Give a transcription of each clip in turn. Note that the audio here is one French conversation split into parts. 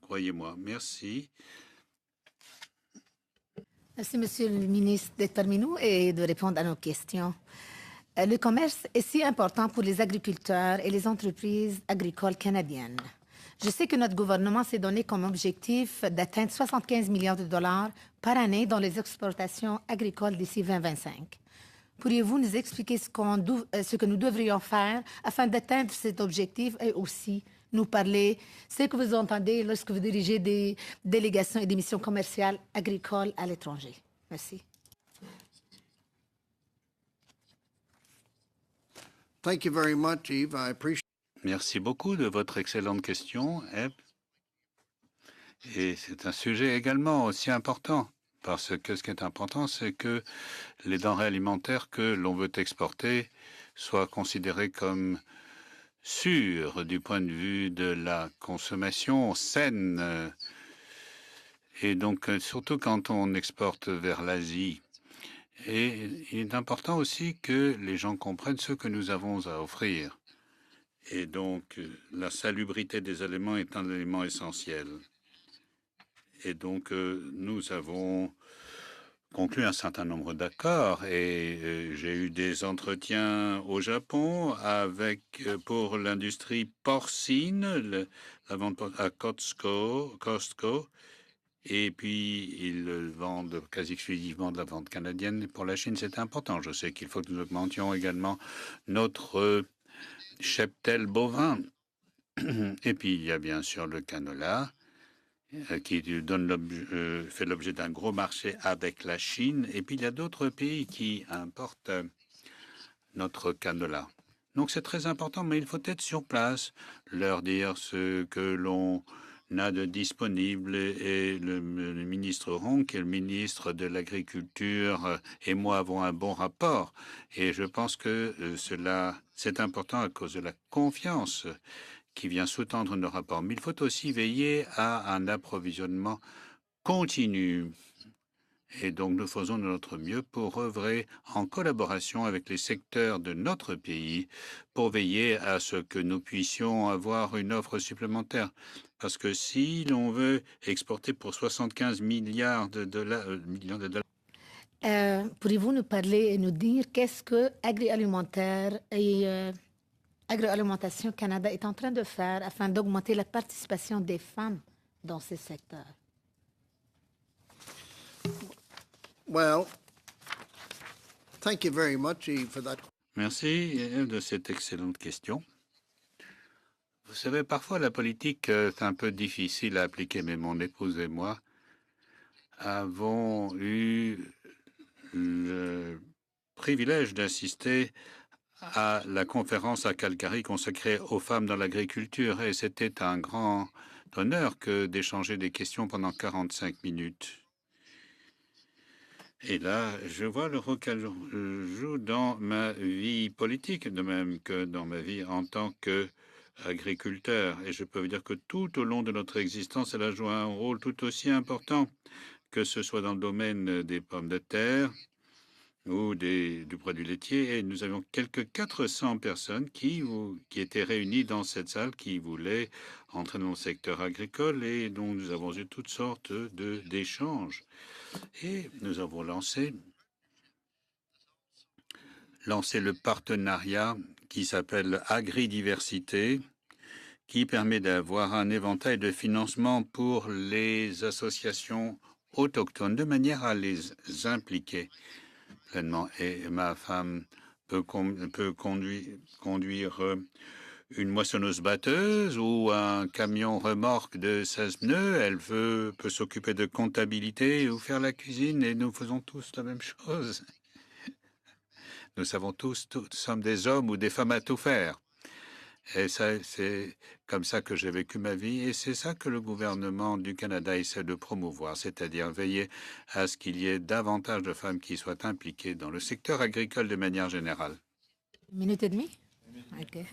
Croyez-moi. Merci. Merci, Monsieur le ministre, d'être parmi nous et de répondre à nos questions. Le commerce est si important pour les agriculteurs et les entreprises agricoles canadiennes. Je sais que notre gouvernement s'est donné comme objectif d'atteindre 75 milliards de dollars par année dans les exportations agricoles d'ici 2025. Pourriez-vous nous expliquer ce que nous devrions faire afin d'atteindre cet objectif et aussi nous parler ce que vous entendez lorsque vous dirigez des délégations et des missions commerciales agricoles à l'étranger? Merci. Thank you very much, Eve. I appreciate. Merci beaucoup de votre excellente question, Eve. Et c'est un sujet également aussi important, parce que ce qui est important, c'est que les denrées alimentaires que l'on veut exporter soient considérées comme sûres du point de vue de la consommation saine. Et donc, surtout quand on exporte vers l'Asie. Et il est important aussi que les gens comprennent ce que nous avons à offrir. Et donc, la salubrité des aliments est un élément essentiel. Et donc, nous avons conclu un certain nombre d'accords et j'ai eu des entretiens au Japon pour l'industrie porcine, la vente à Costco, et puis ils vendent quasi exclusivement de la vente canadienne. Pour la Chine, c'est important. Je sais qu'il faut que nous augmentions également notre cheptel bovin. Et puis, il y a bien sûr le canola qui fait l'objet d'un gros marché avec la Chine. Et puis, il y a d'autres pays qui importent notre canola. Donc, c'est très important, mais il faut être sur place, leur dire ce que l'on a de disponible. Et le ministre Ron, qui est le ministre de l'Agriculture, et moi avons un bon rapport. Et je pense que c'est important à cause de la confiance qui vient sous-tendre nos rapports. Mais il faut aussi veiller à un approvisionnement continu. Et donc, nous faisons de notre mieux pour œuvrer en collaboration avec les secteurs de notre pays pour veiller à ce que nous puissions avoir une offre supplémentaire. Parce que si l'on veut exporter pour 75 milliards de dollars, Pourriez-vous nous parler et nous dire qu'est-ce que Agri-Alimentaire et Agroalimentation Canada est en train de faire afin d'augmenter la participation des femmes dans ces secteurs? Well, thank you very much, Eve, for that. Merci de cette excellente question. Vous savez, parfois la politique est un peu difficile à appliquer, mais mon épouse et moi avons eu le privilège d'assister à la conférence à Calgary consacrée aux femmes dans l'agriculture et c'était un grand honneur que d'échanger des questions pendant 45 minutes. Et là, je vois le rôle qu'elle joue dans ma vie politique, de même que dans ma vie en tant qu'agriculteur. Et je peux vous dire que tout au long de notre existence, elle a joué un rôle tout aussi important, que ce soit dans le domaine des pommes de terre ou du produit laitier. Et nous avions quelques 400 personnes qui étaient réunies dans cette salle, qui voulaient entrer dans le secteur agricole et dont nous avons eu toutes sortes d'échanges. Et nous avons lancé le partenariat qui s'appelle Agridiversité, qui permet d'avoir un éventail de financement pour les associations autochtones de manière à les impliquer pleinement. Et ma femme peut conduire une moissonneuse-batteuse ou un camion remorque de 16 pneus. Elle peut s'occuper de comptabilité ou faire la cuisine et nous faisons tous la même chose. Nous savons tous sommes des hommes ou des femmes à tout faire. Et ça, c'est comme ça que j'ai vécu ma vie et c'est ça que le gouvernement du Canada essaie de promouvoir, c'est-à-dire veiller à ce qu'il y ait davantage de femmes qui soient impliquées dans le secteur agricole de manière générale. Une minute et demie? Okay.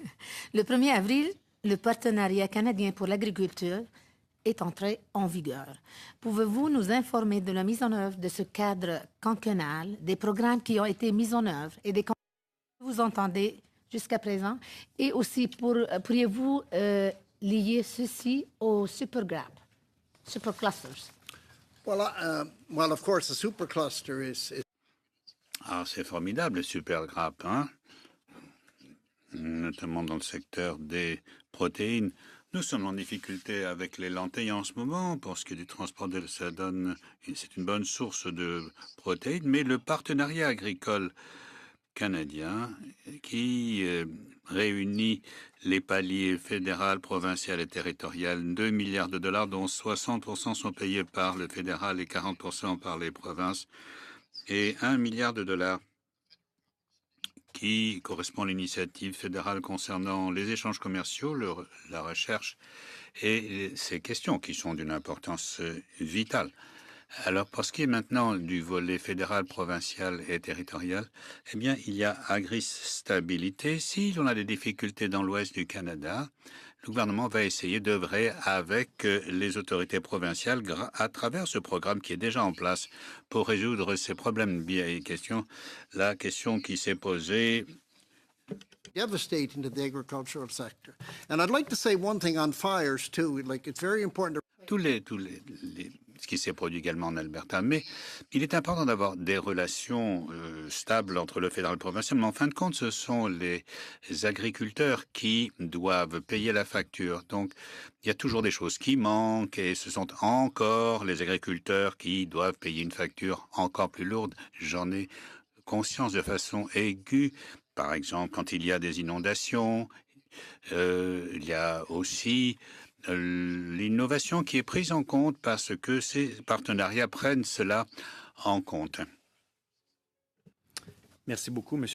Le 1er avril, le partenariat canadien pour l'agriculture est entré en vigueur. Pouvez-vous nous informer de la mise en œuvre de ce cadre quinquennal, des programmes qui ont été mis en œuvre et des que vous entendez jusqu'à présent? Et aussi, pourriez-vous lier ceci aux superclusters. Well, of course, the supercluster is Ah, c'est formidable, le super grappe, hein, notamment dans le secteur des protéines. Nous sommes en difficulté avec les lentilles en ce moment. Pour ce qui est du transport, ça donne, c'est une bonne source de protéines, mais le partenariat agricole canadien qui réunit les paliers fédéral, provincial et territorial, 2 milliards de dollars, dont 60% sont payés par le fédéral et 40% par les provinces, et 1 milliard de dollars qui correspond à l'initiative fédérale concernant les échanges commerciaux, la recherche et ces questions qui sont d'une importance vitale. Alors, pour ce qui est maintenant du volet fédéral, provincial et territorial, eh bien, il y a agri-stabilité. Si l'on a des difficultés dans l'ouest du Canada, le gouvernement va essayer d'œuvrer avec les autorités provinciales à travers ce programme qui est déjà en place pour résoudre ces problèmes. La question qui s'est posée devastating to the agricultural sector. And I'd like to say one thing on fires too. Like, it's very important to ce qui s'est produit également en Alberta. Mais il est important d'avoir des relations stables entre le fédéral et le provincial. Mais en fin de compte, ce sont les agriculteurs qui doivent payer la facture. Donc, il y a toujours des choses qui manquent et ce sont encore les agriculteurs qui doivent payer une facture encore plus lourde. J'en ai conscience de façon aiguë. Par exemple, quand il y a des inondations, il y a aussi l'innovation qui est prise en compte parce que ces partenariats prennent cela en compte. Merci beaucoup, M.